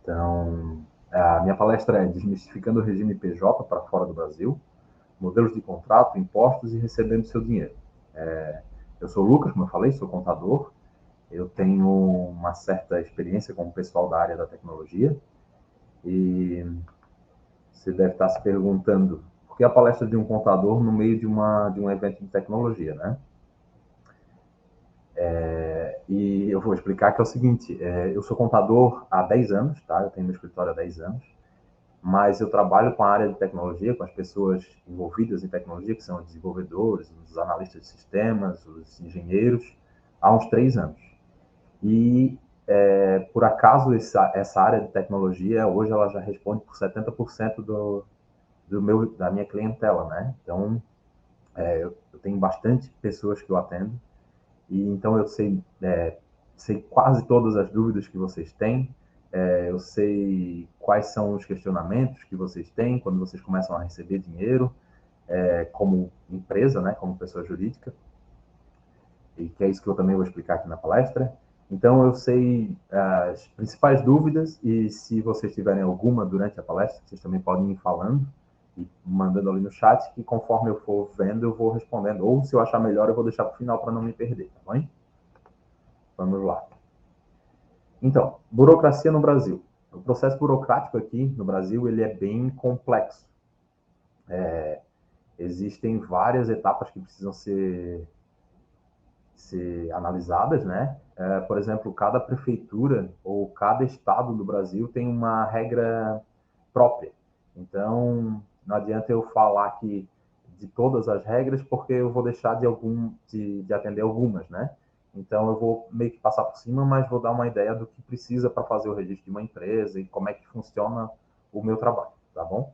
Então, a minha palestra é Desmistificando o Regime PJ para fora do Brasil, modelos de contrato, impostos e recebendo seu dinheiro. Eu sou o Lucas, como eu falei, sou contador, eu tenho uma certa experiência com o pessoal da área da tecnologia e você deve estar se perguntando por que a palestra de um contador no meio de um evento de tecnologia, né? E eu vou explicar que é o seguinte, eu sou contador há 10 anos, tá? Eu tenho meu escritório há 10 anos, mas eu trabalho com a área de tecnologia, com as pessoas envolvidas em tecnologia, que são os desenvolvedores, os analistas de sistemas, os engenheiros, há uns 3 anos. E, por acaso, essa área de tecnologia, hoje, ela já responde por 70% da minha clientela, né? Então, eu tenho bastante pessoas que eu atendo, e então eu sei quase todas as dúvidas que vocês têm, eu sei quais são os questionamentos que vocês têm quando vocês começam a receber dinheiro, como empresa, né, como pessoa jurídica, e que é isso que eu também vou explicar aqui na palestra. Então, eu sei as principais dúvidas, e se vocês tiverem alguma durante a palestra, vocês também podem ir falando e mandando ali no chat, que conforme eu for vendo, eu vou respondendo. Ou, se eu achar melhor, eu vou deixar para o final para não me perder, tá bom? Vamos lá. Então, burocracia no Brasil. O processo burocrático aqui no Brasil, ele é bem complexo. Existem várias etapas que precisam ser analisadas, né? Por exemplo, cada prefeitura ou cada estado do Brasil tem uma regra própria. Então, não adianta eu falar aqui de todas as regras, porque eu vou deixar de atender algumas, né? Então, eu vou meio que passar por cima, mas vou dar uma ideia do que precisa para fazer o registro de uma empresa e como é que funciona o meu trabalho, tá bom?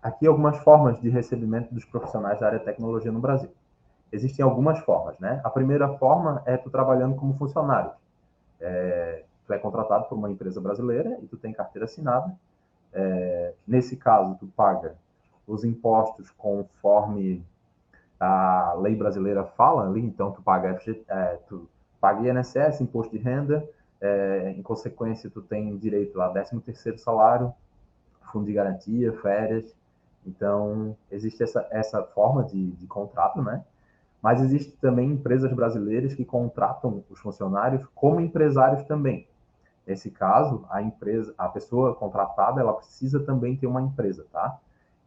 Aqui algumas formas de recebimento dos profissionais da área de tecnologia no Brasil. Existem algumas formas, né? A primeira forma é tu trabalhando como funcionário. Tu é contratado por uma empresa brasileira e tu tem carteira assinada. Nesse caso, tu paga os impostos conforme a lei brasileira fala ali, então tu paga INSS, imposto de renda, em consequência, tu tem direito a 13º salário, fundo de garantia, férias. Então, existe essa forma de contrato, né? Mas existe também empresas brasileiras que contratam os funcionários como empresários também. Nesse caso, a pessoa contratada, ela precisa também ter uma empresa, tá?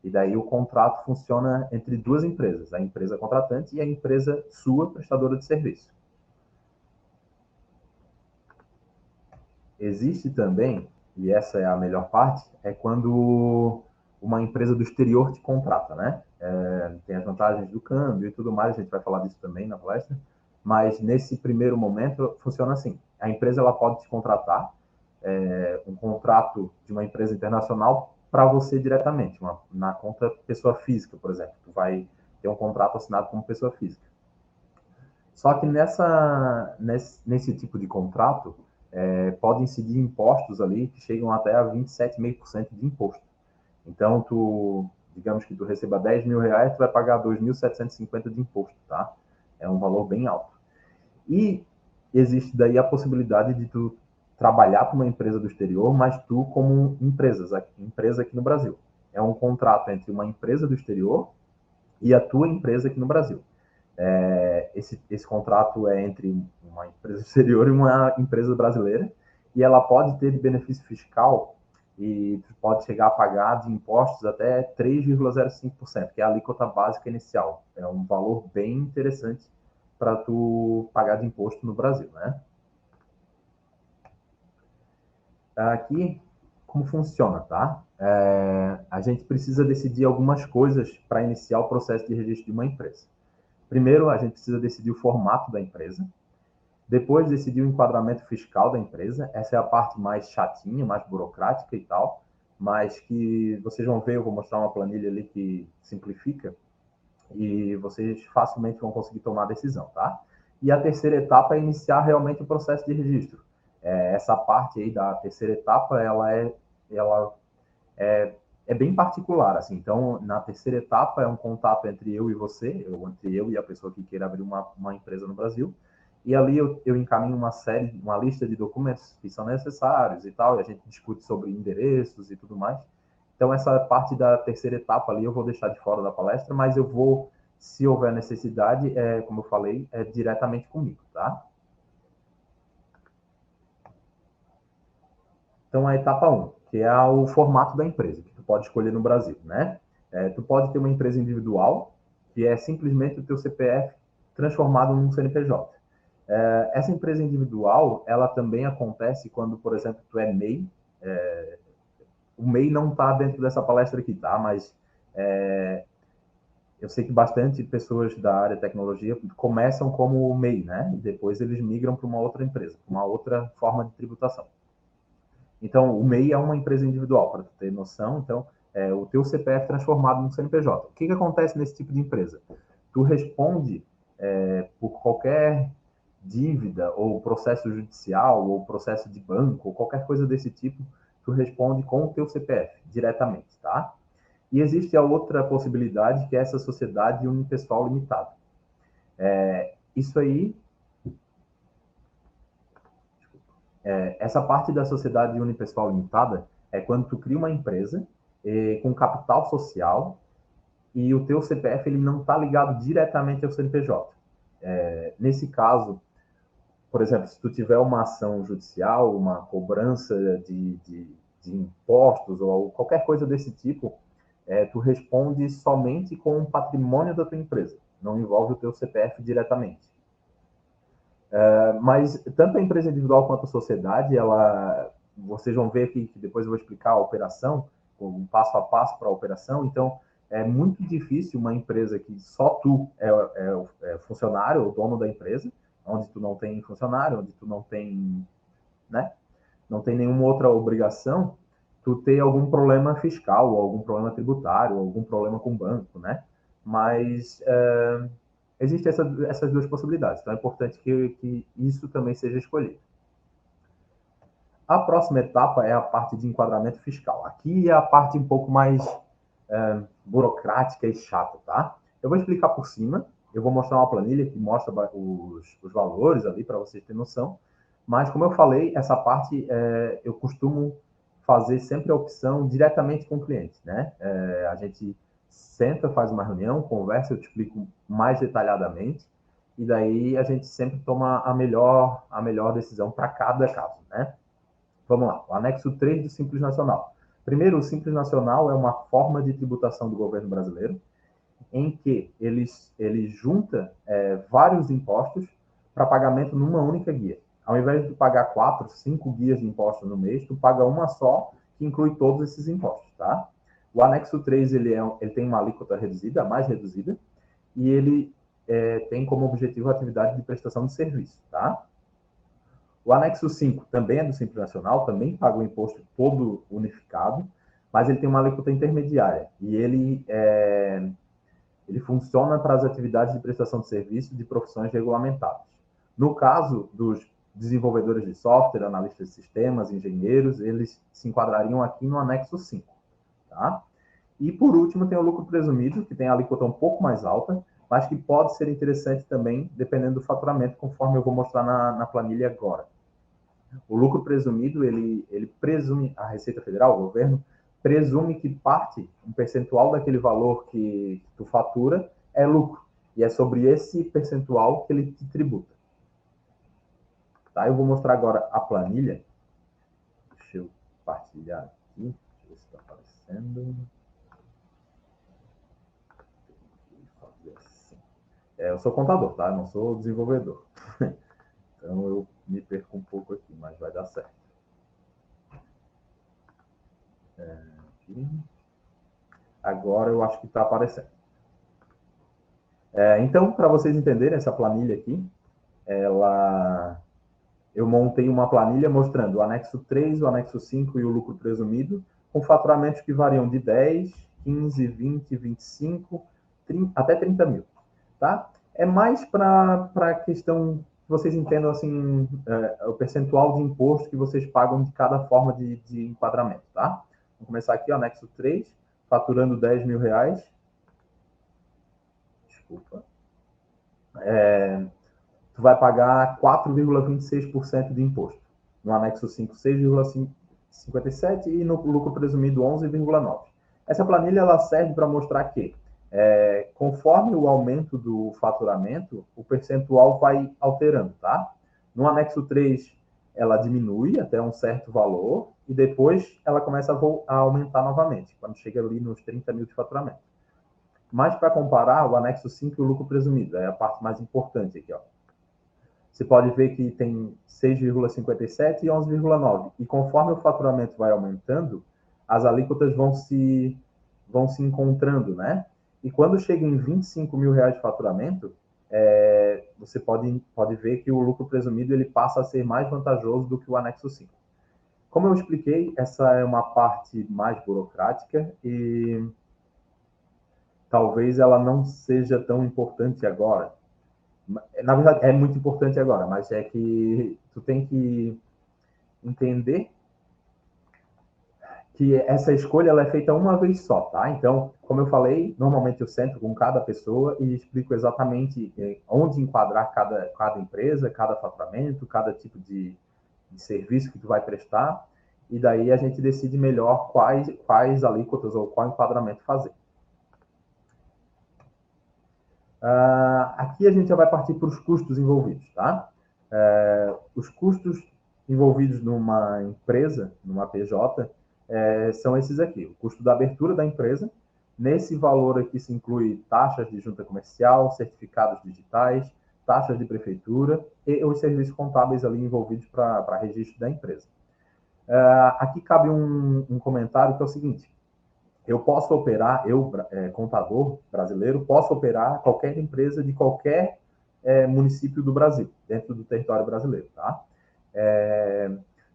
E daí o contrato funciona entre duas empresas, a empresa contratante e a empresa sua prestadora de serviço. Existe também, e essa é a melhor parte, é quando uma empresa do exterior te contrata, né? Tem as vantagens do câmbio e tudo mais, a gente vai falar disso também na palestra, mas nesse primeiro momento funciona assim, a empresa ela pode te contratar, um contrato de uma empresa internacional para você diretamente, na conta pessoa física, por exemplo, tu vai ter um contrato assinado como pessoa física. Só que nesse tipo de contrato, podem incidir impostos ali que chegam até a 27,5% de imposto. Então, digamos que tu receba 10 mil reais, tu vai pagar 2.750 de imposto, tá? É um valor bem alto. E existe daí a possibilidade de tu trabalhar para uma empresa do exterior, mas tu como empresa aqui no Brasil. É um contrato entre uma empresa do exterior e a tua empresa aqui no Brasil. Esse contrato é entre uma empresa exterior e uma empresa brasileira, e ela pode ter de benefício fiscal e pode chegar a pagar de impostos até 3,05%, que é a alíquota básica inicial. É um valor bem interessante para tu pagar de imposto no Brasil, né? Aqui, como funciona, tá? A gente precisa decidir algumas coisas para iniciar o processo de registro de uma empresa. Primeiro, a gente precisa decidir o formato da empresa. Depois, decidir o enquadramento fiscal da empresa. Essa é a parte mais chatinha, mais burocrática e tal, mas que vocês vão ver, eu vou mostrar uma planilha ali que simplifica e vocês facilmente vão conseguir tomar a decisão, tá? E a terceira etapa é iniciar realmente o processo de registro. Essa parte aí da terceira etapa, ela é bem particular, assim. Então, na terceira etapa é um contato entre eu e você, entre eu e a pessoa que queira abrir uma empresa no Brasil. e ali eu encaminho uma lista de documentos que são necessários e tal, e a gente discute sobre endereços e tudo mais. Então, essa parte da terceira etapa ali eu vou deixar de fora da palestra, mas eu vou, se houver necessidade, como eu falei, diretamente comigo, tá? Então, a etapa 1, que é o formato da empresa, que tu pode escolher no Brasil, né? Tu pode ter uma empresa individual, que é simplesmente o teu CPF transformado num CNPJ. Essa empresa individual, ela também acontece quando, por exemplo, tu é MEI. O MEI não está dentro dessa palestra aqui, tá? Mas eu sei que bastante pessoas da área de tecnologia começam como MEI, né? E depois eles migram para uma outra empresa, uma outra forma de tributação. Então, o MEI é uma empresa individual, para tu ter noção. Então, o teu CPF transformado num CNPJ. O que acontece nesse tipo de empresa? Tu responde por qualquer dívida, ou processo judicial, ou processo de banco, ou qualquer coisa desse tipo, tu responde com o teu CPF, diretamente, tá? E existe a outra possibilidade, que é essa sociedade unipessoal limitada. Isso aí, essa parte da sociedade unipessoal limitada é quando tu cria uma empresa com capital social e o teu CPF ele não está ligado diretamente ao CNPJ. Nesse caso, por exemplo, se tu tiver uma ação judicial, uma cobrança de impostos ou qualquer coisa desse tipo, tu responde somente com o patrimônio da tua empresa, não envolve o teu CPF diretamente. Mas tanto a empresa individual quanto a sociedade, vocês vão ver aqui que depois eu vou explicar a operação, um passo a passo para a operação. Então, é muito difícil uma empresa que só tu é funcionário, o dono da empresa, onde tu não tem funcionário, onde tu não tem, né, não tem nenhuma outra obrigação, tu ter algum problema fiscal, ou algum problema tributário, ou algum problema com o banco, né? Mas existem essas duas possibilidades, então é importante que isso também seja escolhido. A próxima etapa é a parte de enquadramento fiscal. Aqui é a parte um pouco mais burocrática e chata, tá? Eu vou explicar por cima, eu vou mostrar uma planilha que mostra os valores ali para vocês terem noção, mas como eu falei, essa parte eu costumo fazer sempre a opção diretamente com o cliente, né? A gente senta, faz uma reunião, conversa, eu te explico mais detalhadamente, e daí a gente sempre toma a melhor decisão para cada caso, né? Vamos lá, o anexo 3 do Simples Nacional. Primeiro, o Simples Nacional é uma forma de tributação do governo brasileiro, em que ele junta vários impostos para pagamento numa única guia. Ao invés de pagar 4, 5 guias de impostos no mês, tu paga uma só, que inclui todos esses impostos, tá? O anexo 3, ele tem uma alíquota reduzida, mais reduzida, e ele tem como objetivo a atividade de prestação de serviço, tá? O anexo 5 também é do Simples Nacional, também paga o imposto todo unificado, mas ele tem uma alíquota intermediária, e ele funciona para as atividades de prestação de serviço de profissões regulamentadas. No caso dos desenvolvedores de software, analistas de sistemas, engenheiros, eles se enquadrariam aqui no anexo 5. Tá? E, por último, tem o lucro presumido, que tem a alíquota um pouco mais alta, mas que pode ser interessante também, dependendo do faturamento, conforme eu vou mostrar na planilha agora. O lucro presumido, ele presume, a Receita Federal, o governo, presume que parte, um percentual daquele valor que tu fatura é lucro. E é sobre esse percentual que ele te tributa. Tá? Eu vou mostrar agora a planilha. Deixa eu partilhar aqui. Deixa eu ver se está aparecendo. Eu sou contador, tá? Eu não sou desenvolvedor. Então eu me perco um pouco aqui, mas vai dar certo. Aqui. Agora eu acho que está aparecendo. Então, para vocês entenderem essa planilha aqui, eu montei uma planilha mostrando o anexo 3, o anexo 5 e o lucro presumido, com faturamentos que variam de 10, 15, 20, 25, 30, até 30 mil. Tá? É mais para a questão que vocês entendam assim, o percentual de imposto que vocês pagam de cada forma de enquadramento. Tá? Vamos começar aqui, o anexo 3, faturando 10 mil reais. Desculpa. tu vai pagar 4,26% de imposto. No anexo 5, 6,57% e no lucro presumido 11,9%. Essa planilha ela serve para mostrar que, conforme o aumento do faturamento, o percentual vai alterando, tá? No anexo 3, ela diminui até um certo valor e depois ela começa a aumentar novamente, quando chega ali nos 30 mil de faturamento. Mas para comparar, o anexo 5 e o lucro presumido, é a parte mais importante aqui, ó. Você pode ver que tem 6,57 e 11,9. E conforme o faturamento vai aumentando, as alíquotas vão se encontrando, né? E quando chega em 25 mil reais de faturamento, você pode ver que o lucro presumido ele passa a ser mais vantajoso do que o anexo 5. Como eu expliquei, essa é uma parte mais burocrática e talvez ela não seja tão importante agora. Na verdade, é muito importante agora, mas é que tu tem que entender que essa escolha ela é feita uma vez só, tá? Então, como eu falei, normalmente eu sento com cada pessoa e explico exatamente onde enquadrar cada empresa, cada faturamento, cada tipo de serviço que tu vai prestar, e daí a gente decide melhor quais alíquotas ou qual enquadramento fazer. Aqui a gente já vai partir para os custos envolvidos, tá? Os custos envolvidos numa empresa, numa PJ, são esses aqui. O custo da abertura da empresa. Nesse valor aqui se inclui taxas de junta comercial, certificados digitais, taxas de prefeitura e os serviços contábeis ali envolvidos para registro da empresa. Aqui cabe um comentário que é o seguinte: eu posso operar, contador brasileiro, posso operar qualquer empresa de qualquer município do Brasil, dentro do território brasileiro, tá?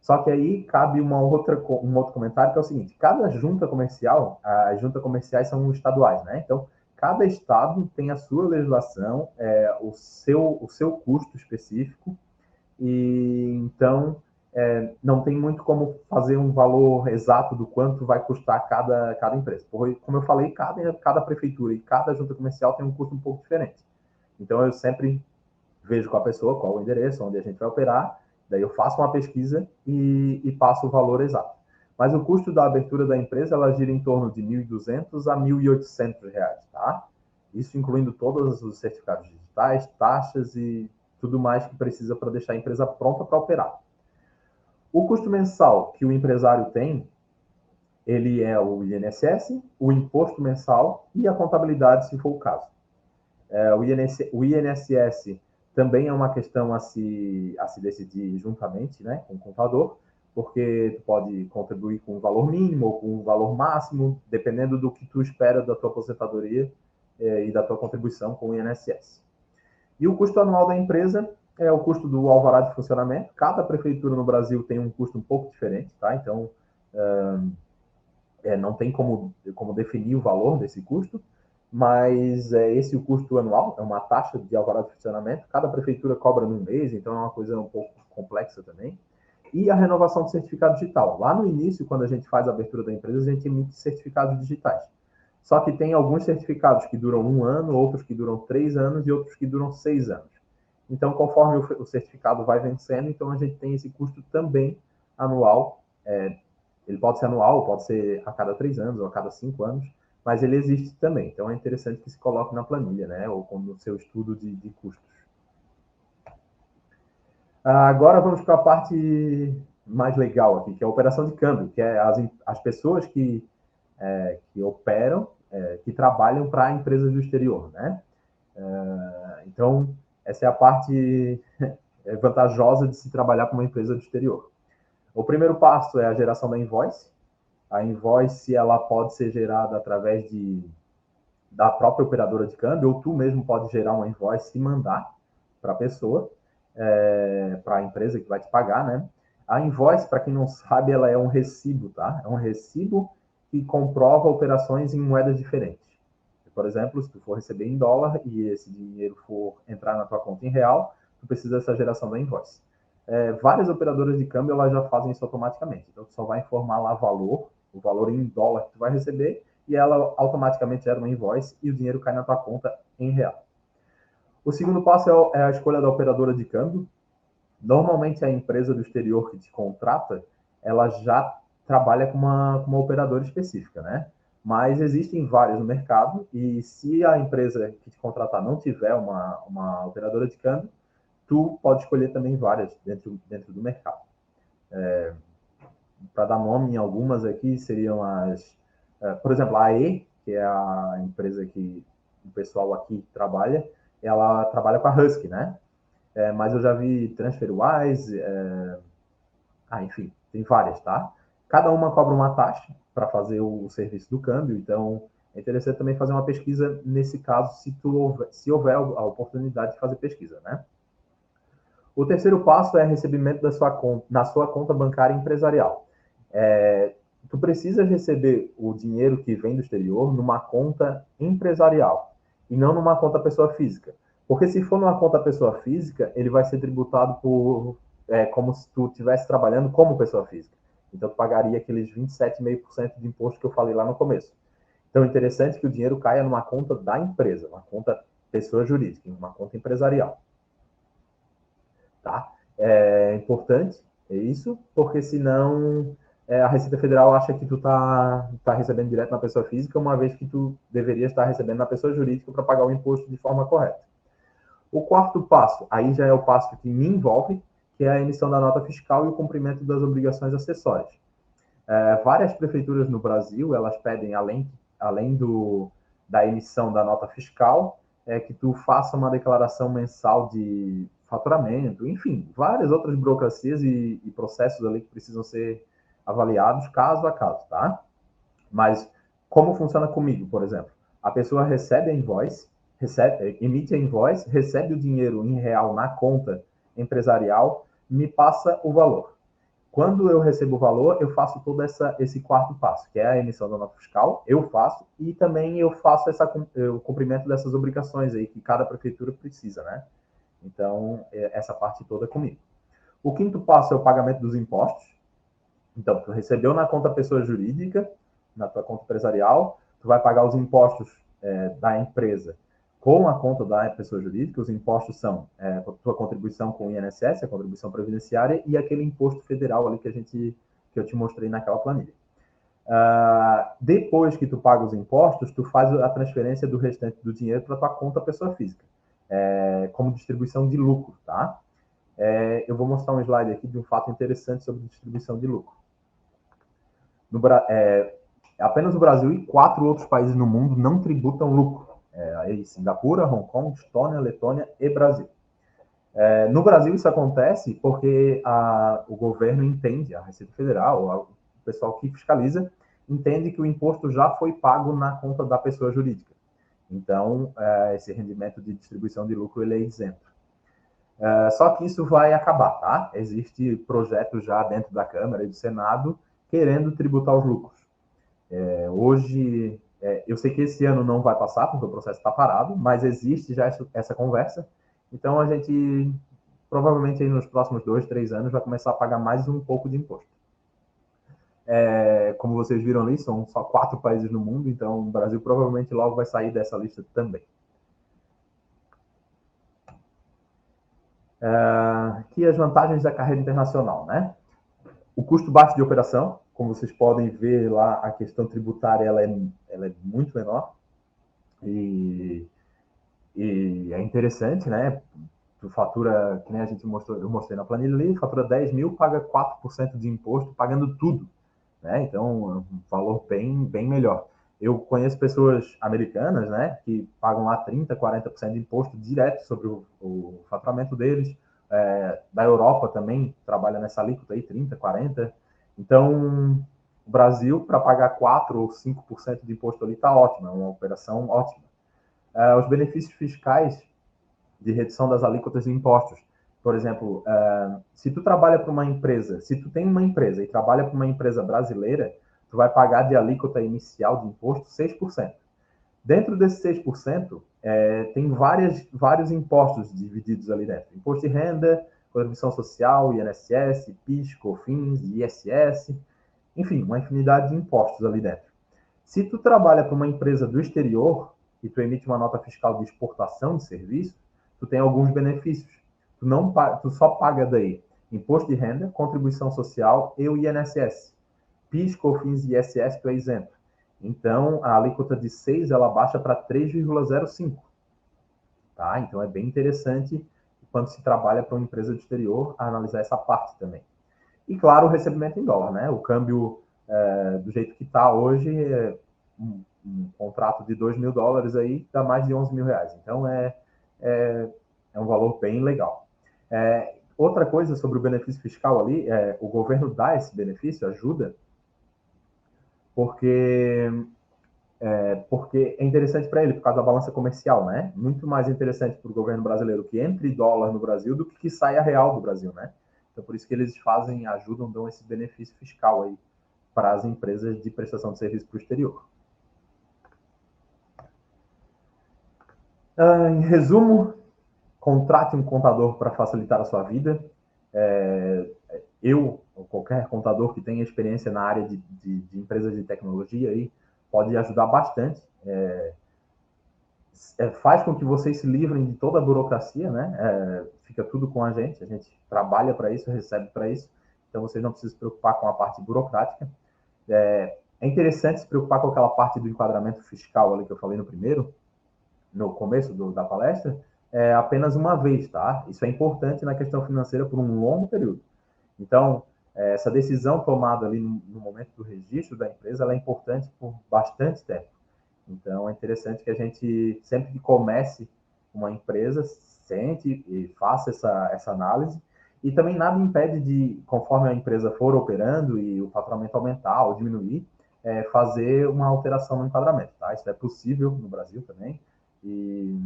Só que aí cabe um outro comentário que é o seguinte: cada junta comercial, as juntas comerciais são estaduais, né? Então, cada estado tem a sua legislação, o seu custo específico, e então não tem muito como fazer um valor exato do quanto vai custar cada empresa. Porque, como eu falei, cada prefeitura e cada junta comercial tem um custo um pouco diferente. Então, eu sempre vejo com a pessoa qual o endereço, onde a gente vai operar, daí eu faço uma pesquisa e passo o valor exato. Mas o custo da abertura da empresa, ela gira em torno de R$ 1.200 a R$ 1.800, tá? Isso incluindo todos os certificados digitais, taxas e tudo mais que precisa para deixar a empresa pronta para operar. O custo mensal que o empresário tem, ele é o INSS, o imposto mensal e a contabilidade, se for o caso. O INSS também é uma questão a se decidir juntamente, né, com o contador, porque tu pode contribuir com um valor mínimo ou com um valor máximo, dependendo do que tu espera da tua aposentadoria e da tua contribuição com o INSS. E o custo anual da empresa é o custo do alvará de funcionamento. Cada prefeitura no Brasil tem um custo um pouco diferente, tá? Então, não tem como definir o valor desse custo, mas esse é o custo anual, é uma taxa de alvará de funcionamento. Cada prefeitura cobra num mês, então é uma coisa um pouco complexa também. E a renovação do certificado digital. Lá no início, quando a gente faz a abertura da empresa, a gente emite certificados digitais. Só que tem alguns certificados que duram 1 ano, outros que duram 3 anos e outros que duram 6 anos. Então, conforme o certificado vai vencendo, então a gente tem esse custo também anual. Ele pode ser anual, pode ser a cada 3 anos ou a cada 5 anos, mas ele existe também. Então, é interessante que se coloque na planilha, né? Ou no seu estudo de custos. Agora vamos para a parte mais legal aqui, que é a operação de câmbio, que é as pessoas que operam, que trabalham para empresas do exterior, né? Então, essa é a parte vantajosa de se trabalhar para uma empresa do exterior. O primeiro passo é a geração da invoice. A invoice ela pode ser gerada através da própria operadora de câmbio, ou tu mesmo pode gerar uma invoice e mandar para a pessoa, para a empresa que vai te pagar, né? A invoice, para quem não sabe, ela é um recibo, tá? É um recibo que comprova operações em moedas diferentes. Por exemplo, se tu for receber em dólar e esse dinheiro for entrar na tua conta em real, tu precisa dessa geração da invoice. Várias operadoras de câmbio elas já fazem isso automaticamente. Então, tu só vai informar lá o valor em dólar que tu vai receber, e ela automaticamente gera uma invoice e o dinheiro cai na tua conta em real. O segundo passo é a escolha da operadora de câmbio. Normalmente a empresa do exterior que te contrata, ela já trabalha com uma operadora específica, né? Mas existem várias no mercado e se a empresa que te contratar não tiver uma operadora de câmbio, tu pode escolher também várias dentro do mercado. Para dar nome em algumas aqui, seriam por exemplo, a AE, que é a empresa que o pessoal aqui trabalha, ela trabalha com a Husky, né? Mas eu já vi TransferWise, enfim, tem várias, tá? Cada uma cobra uma taxa para fazer o serviço do câmbio, então é interessante também fazer uma pesquisa nesse caso, se houver a oportunidade de fazer pesquisa, né? O terceiro passo é recebimento na sua conta bancária empresarial. Tu precisas receber o dinheiro que vem do exterior numa conta empresarial e não numa conta pessoa física. Porque se for numa conta pessoa física, ele vai ser tributado como se tu estivesse trabalhando como pessoa física. Então, tu pagaria aqueles 27,5% de imposto que eu falei lá no começo. Então, é interessante que o dinheiro caia numa conta da empresa, uma conta pessoa jurídica, uma conta empresarial. Tá? É importante isso, porque senão a Receita Federal acha que tu tá recebendo direto na pessoa física, uma vez que tu deveria estar recebendo na pessoa jurídica para pagar o imposto de forma correta. O quarto passo, aí já é o passo que me envolve, que é a emissão da nota fiscal e o cumprimento das obrigações acessórias. Várias prefeituras no Brasil, elas pedem, além da emissão da nota fiscal, que tu faça uma declaração mensal de faturamento, enfim, várias outras burocracias e processos ali que precisam ser avaliados caso a caso, tá? Mas como funciona comigo, por exemplo? A pessoa recebe a invoice, emite a invoice, recebe o dinheiro em real na conta empresarial, me passa o valor. Quando eu recebo o valor, eu faço todo esse quarto passo, que é a emissão da nota fiscal, eu faço, e também eu faço o cumprimento dessas obrigações aí que cada prefeitura precisa, né? Então, essa parte toda é comigo. O quinto passo é o pagamento dos impostos. Então, tu recebeu na conta pessoa jurídica, na tua conta empresarial, tu vai pagar os impostos da empresa com a conta da pessoa jurídica. Os impostos são a tua contribuição com o INSS, a contribuição previdenciária, e aquele imposto federal ali que eu te mostrei naquela planilha. Depois que tu paga os impostos, tu faz a transferência do restante do dinheiro para tua conta pessoa física, como distribuição de lucro, tá? Eu vou mostrar um slide aqui de um fato interessante sobre distribuição de lucro. Apenas o Brasil e 4 outros países no mundo não tributam lucro. Singapura, Hong Kong, Estônia, Letônia e Brasil. No Brasil isso acontece porque o governo entende, a Receita Federal, o pessoal que fiscaliza, entende que o imposto já foi pago na conta da pessoa jurídica. Então, esse rendimento de distribuição de lucro ele é isento. Só que isso vai acabar, tá? Existe projeto já dentro da Câmara e do Senado querendo tributar os lucros. Hoje, eu sei que esse ano não vai passar, porque o processo está parado, mas existe já essa conversa. Então, a gente, provavelmente, aí nos próximos 2, 3 anos, vai começar a pagar mais um pouco de imposto. Como vocês viram ali, são só 4 países no mundo, então o Brasil provavelmente logo vai sair dessa lista também. Aqui as vantagens da carreira internacional, né? O custo baixo de operação, como vocês podem ver lá, a questão tributária ela é muito menor e é interessante, né? Tu fatura, que nem eu mostrei na planilha ali, fatura 10 mil, paga 4% de imposto, pagando tudo, né? Então, é um valor bem melhor. Eu conheço pessoas americanas, né, que pagam lá 30%, 40% de imposto direto sobre o faturamento deles. Da Europa também trabalha nessa alíquota aí, 30%, 40%. Então, o Brasil, para pagar 4% ou 5% de imposto ali, está ótimo, é uma operação ótima. Os benefícios fiscais de redução das alíquotas de impostos. Por exemplo, se tu trabalha para uma empresa, se tu tem uma empresa e trabalha para uma empresa brasileira, tu vai pagar de alíquota inicial de imposto 6%. Dentro desses 6%, tem vários impostos divididos ali dentro. Imposto de renda, contribuição social, INSS, PIS, COFINS, ISS, enfim, uma infinidade de impostos ali dentro. Se tu trabalha para uma empresa do exterior e tu emite uma nota fiscal de exportação de serviço, tu tem alguns benefícios. Tu só paga daí imposto de renda, contribuição social e o INSS. PIS, COFINS e ISS tu é isento. Então, a alíquota de 6 ela baixa para 3,05. Tá? Então, é bem interessante quando se trabalha para uma empresa do exterior a analisar essa parte também. E, claro, o recebimento em dólar, né? O câmbio, do jeito que está hoje, um contrato de $2.000 aí dá mais de 11 mil reais. Então, é um valor bem legal. Outra coisa sobre o benefício fiscal ali, o governo dá esse benefício, ajuda, porque é interessante para ele, por causa da balança comercial, né? Muito mais interessante para o governo brasileiro que entre dólar no Brasil do que saia real do Brasil, né? Então, por isso que eles ajudam, dão esse benefício fiscal aí para as empresas de prestação de serviço para o exterior. Em resumo, contrate um contador para facilitar a sua vida. Eu, ou qualquer contador que tenha experiência na área de empresas de tecnologia aí, pode ajudar bastante. Faz com que vocês se livrem de toda a burocracia, né? Fica tudo com a gente trabalha para isso, recebe para isso, então vocês não precisam se preocupar com a parte burocrática. É interessante se preocupar com aquela parte do enquadramento fiscal ali que eu falei no começo da palestra, apenas uma vez, tá? Isso é importante na questão financeira por um longo período. Então, essa decisão tomada ali no momento do registro da empresa, ela é importante por bastante tempo. Então, é interessante que a gente, sempre que comece uma empresa, sente e faça essa análise. E também nada impede de, conforme a empresa for operando e o faturamento aumentar ou diminuir, fazer uma alteração no enquadramento. Tá? Isso é possível no Brasil também. E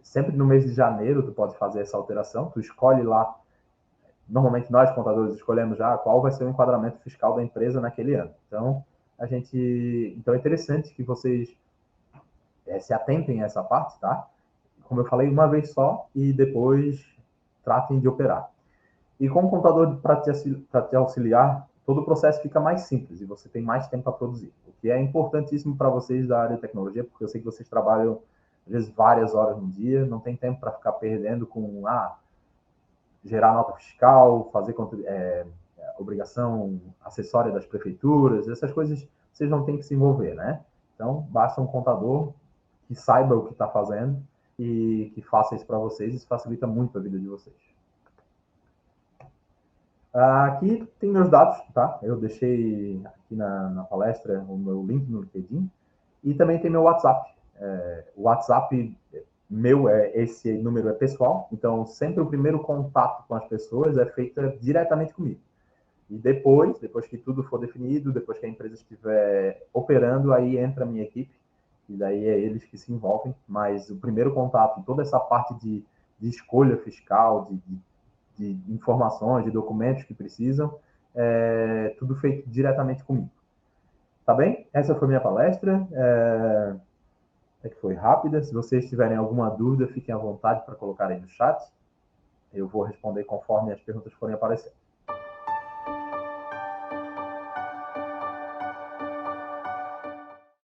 sempre no mês de janeiro tu pode fazer essa alteração. Tu escolhe lá. Normalmente nós, contadores, escolhemos já qual vai ser o enquadramento fiscal da empresa naquele ano. Então, então é interessante que vocês se atentem a essa parte, tá? Como eu falei, uma vez só e depois tratem de operar. E com o contador para te auxiliar, todo o processo fica mais simples e você tem mais tempo para produzir, o que é importantíssimo para vocês da área de tecnologia, porque eu sei que vocês trabalham, às vezes, várias horas no dia, não tem tempo para ficar perdendo com gerar nota fiscal, fazer obrigação acessória das prefeituras, essas coisas vocês não têm que se envolver, né? Então, basta um contador que saiba o que está fazendo e que faça isso para vocês, isso facilita muito a vida de vocês. Aqui tem meus dados, tá? Eu deixei aqui na palestra o meu link no LinkedIn e também tem meu WhatsApp. O WhatsApp meu, esse número é pessoal, então sempre o primeiro contato com as pessoas é feito diretamente comigo. E depois que tudo for definido, depois que a empresa estiver operando, aí entra a minha equipe, e daí é eles que se envolvem, mas o primeiro contato, toda essa parte de escolha fiscal, de informações, de documentos que precisam, tudo feito diretamente comigo. Tá bem? Essa foi minha palestra. Que foi rápida. Se vocês tiverem alguma dúvida, fiquem à vontade para colocar aí no chat. Eu vou responder conforme as perguntas forem aparecendo.